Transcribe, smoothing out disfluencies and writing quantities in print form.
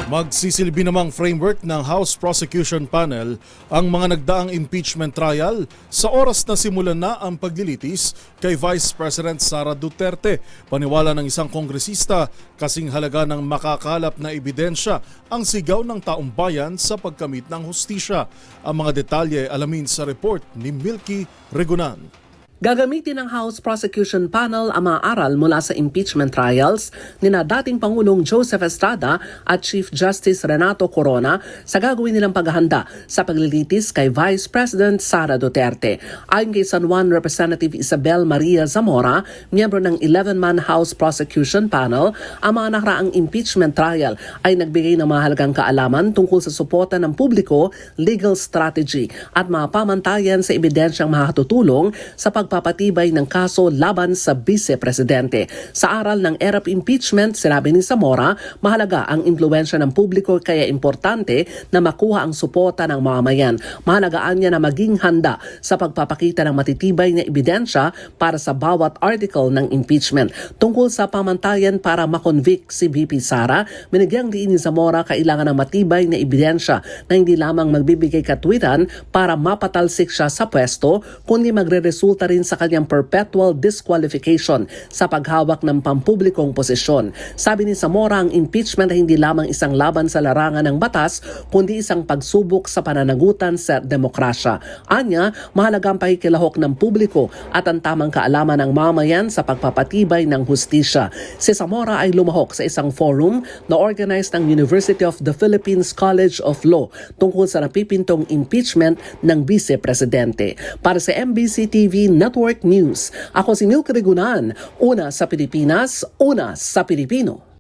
Magsisilbi namang framework ng House Prosecution Panel ang mga nagdaang impeachment trial sa oras na simulan na ang paglilitis kay Vice President Sara Duterte. Paniwala ng isang kongresista, kasing halaga ng makakalap na ebidensya ang sigaw ng taong bayan sa pagkamit ng hustisya. Ang mga detalye alamin sa report ni Milky Regunan. Gagamitin ng House Prosecution Panel ang mga aral mula sa impeachment trials ni na dating Pangulong Joseph Estrada at Chief Justice Renato Corona sa gagawin nilang paghahanda sa paglilitis kay Vice President Sara Duterte. Ayon kay San Juan Representative Isabel Maria Zamora, miyembro ng 11-man House Prosecution Panel, ang mga nakaraang impeachment trial ay nagbigay ng mahalagang kaalaman tungkol sa suporta ng publiko, legal strategy at mga pamantayan sa ebidensyang makakatutulong sa pagpapatibay ng kaso laban sa Vice-Presidente. Sa aral ng era of impeachment, sinabi ni Zamora, mahalaga ang impluwensya ng publiko kaya importante na makuha ang suporta ng mamamayan. Mahalagaan niya na maging handa sa pagpapakita ng matitibay na ebidensya para sa bawat article ng impeachment. Tungkol sa pamantayan para makonvict si VP Sara, binigyang diin ni Zamora kailangan ng matibay na ebidensya na hindi lamang magbibigay katwiran para mapatalsik siya sa pwesto, kundi magre-resulta rin sa kanyang perpetual disqualification sa paghawak ng pampublikong posisyon. Sabi ni Zamora, ang impeachment ay hindi lamang isang laban sa larangan ng batas, kundi isang pagsubok sa pananagutan sa demokrasya. Anya, mahalaga ang pakikilahok ng publiko at ang tamang kaalaman ng mamayan sa pagpapatibay ng hustisya. Si Zamora ay lumahok sa isang forum na organized ng University of the Philippines College of Law tungkol sa napipintong impeachment ng Vice-Presidente. Para sa MBC TV Network News, ako si Milky Regunan, una sa Pilipinas, una sa Pilipino.